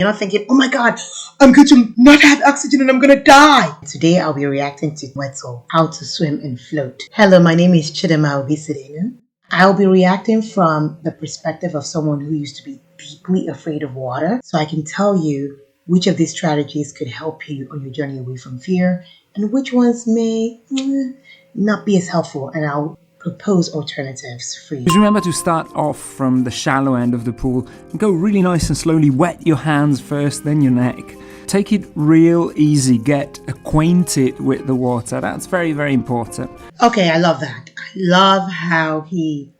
You're not thinking, oh my God, I'm going to not have oxygen and I'm going to die. Today I'll be reacting to Wetzel, how to swim and float. Hello, my name is Chidema Obisidenu. I'll be reacting from the perspective of someone who used to be deeply afraid of water. So I can tell you which of these strategies could help you on your journey away from fear and which ones may not be as helpful. And I'll propose alternatives for you. Just remember to start off from the shallow end of the pool and go really nice and slowly. Wet your hands first, then your neck. Take it real easy. Get acquainted with the water. That's very, very important. Okay, I love that. I love how he,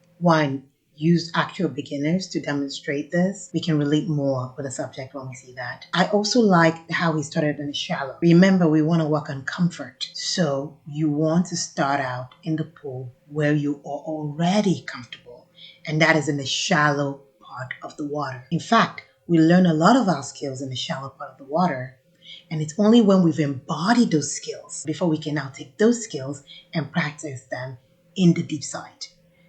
used actual beginners to demonstrate this. We can relate more with the subject when we see that. I also like how he started in the shallow. Remember, we want to work on comfort. So you want to start out in the pool where you are already comfortable. And that is in the shallow part of the water. In fact, we learn a lot of our skills in the shallow part of the water. And it's only when we've embodied those skills before we can now take those skills and practice them in the deep side.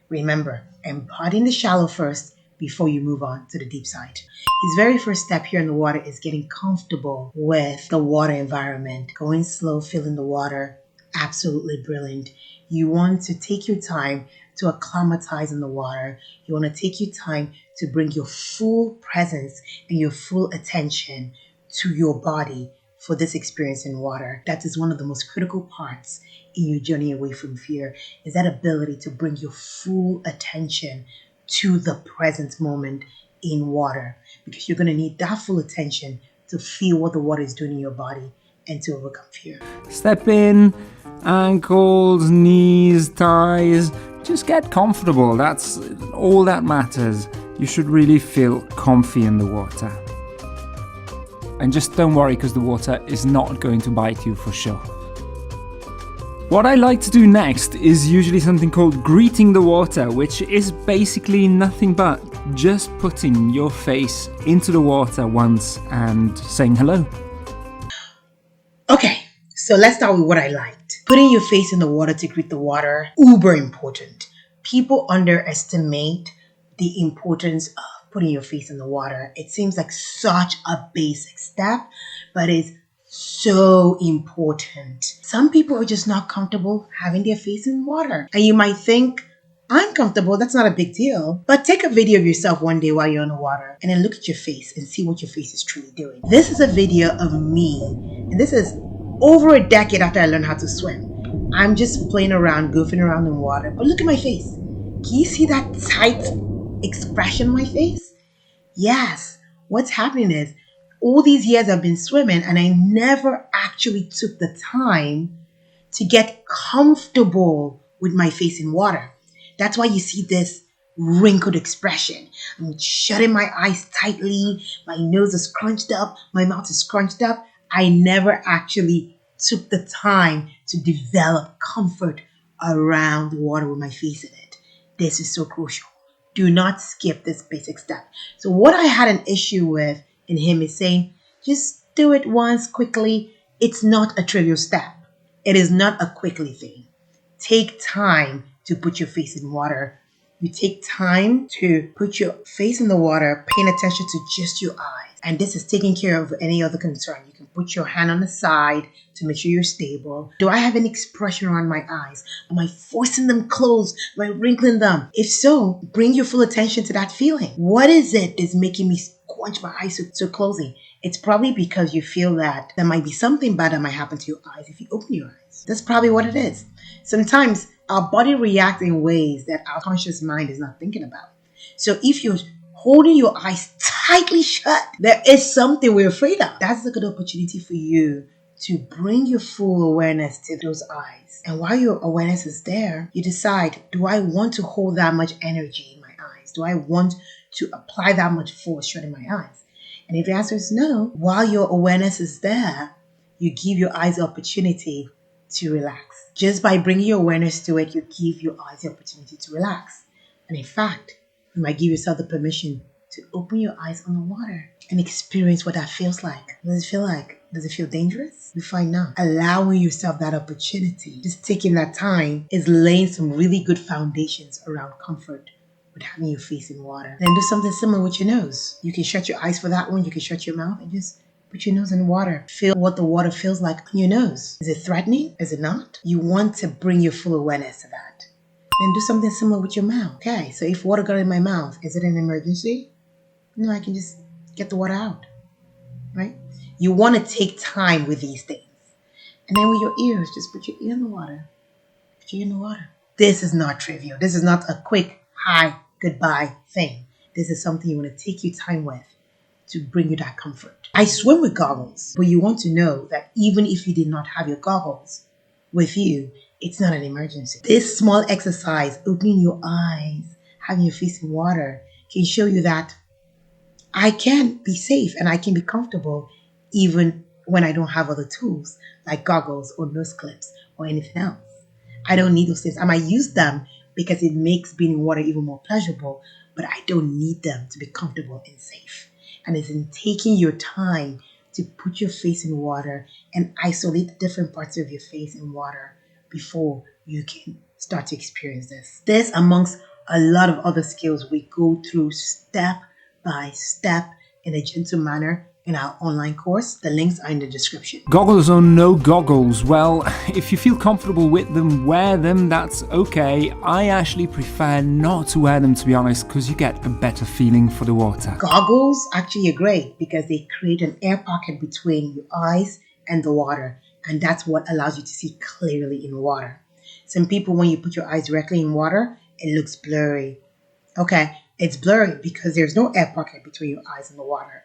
Remember, embodying the shallow first before you move on to the deep side. His very first step here in the water is getting comfortable with the water environment. Going slow, feeling the water, absolutely brilliant. You want to take your time to acclimatize in the water. You want to take your time to bring your full presence and your full attention to your body for this experience in water. That is one of the most critical parts in your journey away from fear, is that ability to bring your full attention to the present moment in water, because you're going to need that full attention to feel what the water is doing in your body and to overcome fear. Step in, ankles, knees, thighs. Just get comfortable. That's all that matters. You should really feel comfy in the water. And just don't worry, because the water is not going to bite you for sure. What I like to do next is usually something called greeting the water, which is basically nothing but just putting your face into the water once and saying hello. Okay, so let's start with what I liked. Putting your face in the water to greet the water, uber important. People underestimate the importance of putting your face in the water. It seems like such a basic step, but it's so important. Some people are just not comfortable having their face in water. And you might think, I'm comfortable, that's not a big deal. But take a video of yourself one day while you're in the water and then look at your face and see what your face is truly doing. This is a video of me. And this is over a decade after I learned how to swim. I'm just playing around, goofing around in water. But look at my face. Can you see that tight expression on my face? Yes. What's happening is, all these years I've been swimming and I never actually took the time to get comfortable with my face in water. That's why you see this wrinkled expression. I'm shutting my eyes tightly, my nose is scrunched up, my mouth is scrunched up. I never actually took the time to develop comfort around water with my face in it. This is so crucial. Do not skip this basic step. So what I had an issue with in him is saying, just do it once quickly. It's not a trivial step. It is not a quickly thing. Take time to put your face in water. You take time to put your face in the water, paying attention to just your eyes. And this is taking care of any other concern. You can put your hand on the side to make sure you're stable. Do I have any expression around my eyes? Am I forcing them closed? Am I wrinkling them? If so, bring your full attention to that feeling. What is it that's making me squinch my eyes so closely? It's probably because you feel that there might be something bad that might happen to your eyes if you open your eyes. That's probably what it is. Sometimes our body reacts in ways that our conscious mind is not thinking about. So if you're holding your eyes tightly shut, there is something we're afraid of. That's a good opportunity for you to bring your full awareness to those eyes. And while your awareness is there, you decide, do I want to hold that much energy in my eyes? Do I want to apply that much force shutting my eyes? And if the answer is no, while your awareness is there, you give your eyes the opportunity to relax. Just by bringing your awareness to it, you give your eyes the opportunity to relax. And in fact, you might give yourself the permission to open your eyes on the water and experience what that feels like. What does it feel like? Does it feel dangerous? We find out. Allowing yourself that opportunity, just taking that time, is laying some really good foundations around comfort with having your face in water. Then do something similar with your nose. You can shut your eyes for that one. You can shut your mouth and just put your nose in water. Feel what the water feels like on your nose. Is it threatening? Is it not? You want to bring your full awareness to that. Then do something similar with your mouth. Okay, so if water got in my mouth, is it an emergency? No, I can just get the water out, right? You want to take time with these things. And then with your ears, just put your ear in the water. Put your ear in the water. This is not trivial. This is not a quick hi, goodbye thing. This is something you want to take your time with to bring you that comfort. I swim with goggles, but you want to know that even if you did not have your goggles with you, it's not an emergency. This small exercise, opening your eyes, having your face in water, can show you that I can be safe and I can be comfortable even when I don't have other tools like goggles or nose clips or anything else. I don't need those things. I might use them because it makes being in water even more pleasurable, but I don't need them to be comfortable and safe. And it's in taking your time to put your face in water and isolate the different parts of your face in water before you can start to experience this. This, amongst a lot of other skills, we go through step by step in a gentle manner in our online course. The links are in the description. Goggles or no goggles? Well, if you feel comfortable with them, wear them, that's okay. I actually prefer not to wear them, to be honest, because you get a better feeling for the water. Goggles actually are great because they create an air pocket between your eyes and the water, and that's what allows you to see clearly in water. Some people, when you put your eyes directly in water, it looks blurry. Okay, it's blurry because there's no air pocket between your eyes and the water.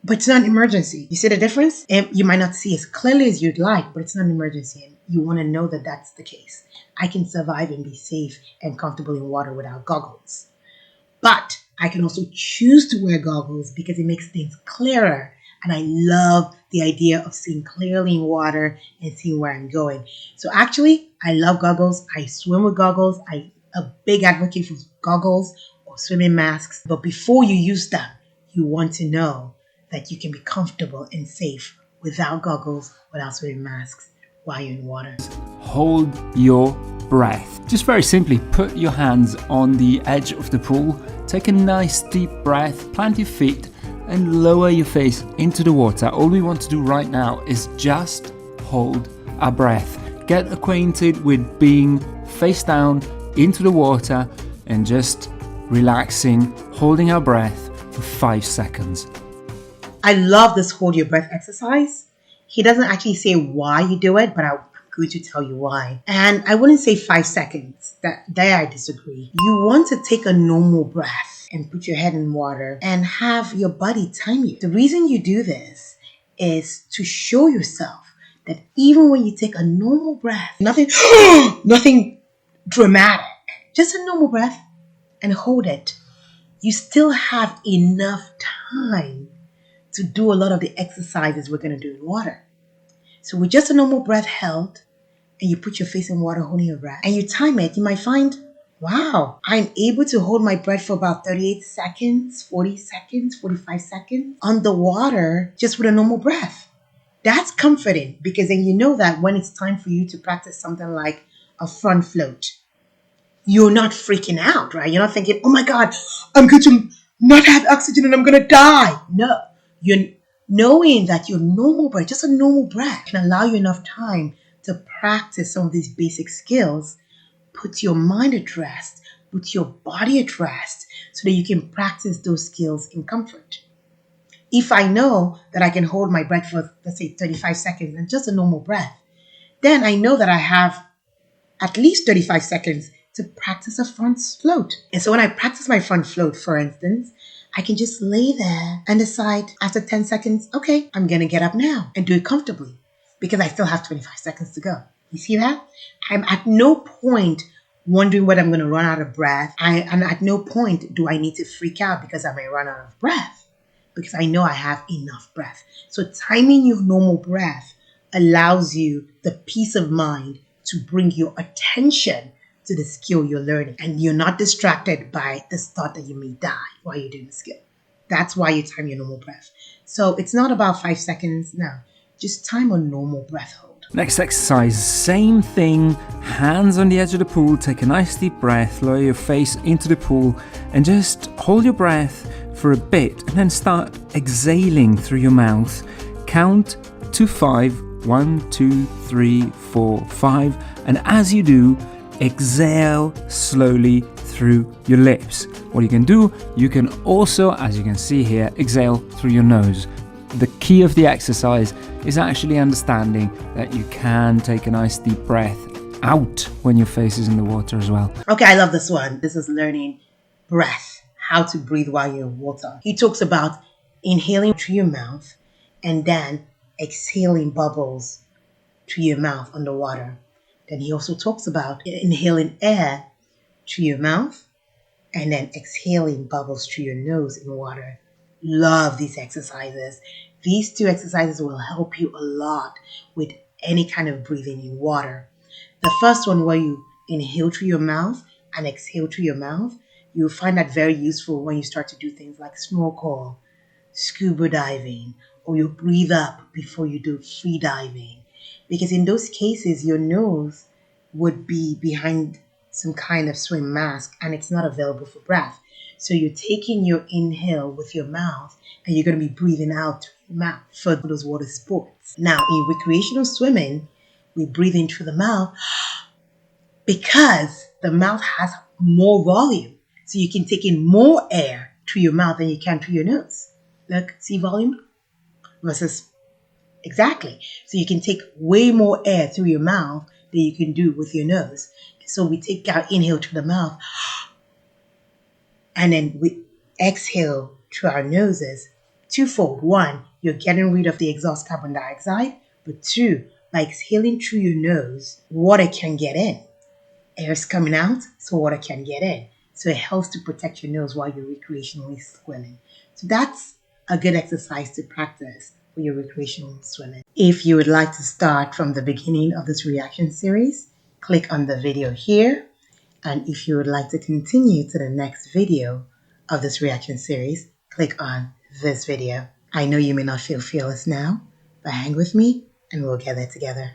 But it's not an emergency. You see the difference? And you might not see as clearly as you'd like, but it's not an emergency. And you want to know that that's the case. I can survive and be safe and comfortable in water without goggles. But I can also choose to wear goggles because it makes things clearer. And I love the idea of seeing clearly in water and seeing where I'm going. So actually, I love goggles. I swim with goggles. I'm a big advocate for goggles or swimming masks. But before you use them, you want to know that you can be comfortable and safe without goggles, without swimming masks while you're in water. Hold your breath. Just very simply, put your hands on the edge of the pool, take a nice deep breath, plant your feet, and lower your face into the water. All we want to do right now is just hold our breath. Get acquainted with being face down into the water and just relaxing, holding our breath for 5 seconds. I love this hold your breath exercise. He doesn't actually say why you do it, but I'm going to tell you why. And I wouldn't say 5 seconds. There I disagree. You want to take a normal breath and put your head in water and have your body time you. The reason you do this is to show yourself that even when you take a normal breath, nothing dramatic, just a normal breath and hold it, you still have enough time to do a lot of the exercises we're going to do in water. So with just a normal breath held, and you put your face in water holding your breath, and you time it, you might find, wow, I'm able to hold my breath for about 38 seconds, 40 seconds, 45 seconds underwater just with a normal breath. That's comforting because then you know that when it's time for you to practice something like a front float, you're not freaking out, right? You're not thinking, oh my God, I'm going to not have oxygen and I'm going to die. No. You're knowing that your normal breath, just a normal breath, can allow you enough time to practice some of these basic skills, put your mind at rest, put your body at rest, so that you can practice those skills in comfort. If I know that I can hold my breath for, let's say, 35 seconds and just a normal breath, then I know that I have at least 35 seconds to practice a front float. And so when I practice my front float, for instance, I can just lay there and decide after 10 seconds, okay, I'm going to get up now and do it comfortably because I still have 25 seconds to go. You see that? I'm at no point wondering whether I'm going to run out of breath. And at no point do I need to freak out because I may run out of breath because I know I have enough breath. So timing your normal breath allows you the peace of mind to bring your attention to the skill you're learning. And you're not distracted by this thought that you may die while you're doing the skill. That's why you time your normal breath. So it's not about 5 seconds. No, just time a normal breath hold. Next exercise, same thing, hands on the edge of the pool, take a nice deep breath, lower your face into the pool and just hold your breath for a bit and then start exhaling through your mouth. Count to 5, 1, 2, 3, 4, 5, and as you do, exhale slowly through your lips. What you can do, you can also, as you can see here, exhale through your nose. The key of the exercise is actually understanding that you can take a nice deep breath out when your face is in the water as well. Okay, I love this one. This is learning breath, how to breathe while you're in water. He talks about inhaling through your mouth and then exhaling bubbles through your mouth underwater. Then he also talks about inhaling air through your mouth and then exhaling bubbles through your nose in water. Love these exercises. These two exercises will help you a lot with any kind of breathing in water. The first one, where you inhale through your mouth and exhale through your mouth, you'll find that very useful when you start to do things like snorkel, scuba diving, or you breathe up before you do free diving. Because in those cases, your nose would be behind some kind of swim mask and it's not available for breath. So you're taking your inhale with your mouth and you're going to be breathing out through your mouth for those water sports. Now, in recreational swimming, we breathe in through the mouth because the mouth has more volume. So you can take in more air through your mouth than you can through your nose. Look, see volume versus exactly. So you can take way more air through your mouth than you can do with your nose. So we take our inhale through the mouth and then we exhale through our noses. Twofold. One, you're getting rid of the exhaust carbon dioxide. But two, by exhaling through your nose, water can get in. Air is coming out, so water can get in. So it helps to protect your nose while you're recreationally swimming. So that's a good exercise to practice for your recreational swimming. If you would like to start from the beginning of this reaction series, click on the video here. And if you would like to continue to the next video of this reaction series, click on this video. I know you may not feel fearless now, but hang with me and we'll get there together.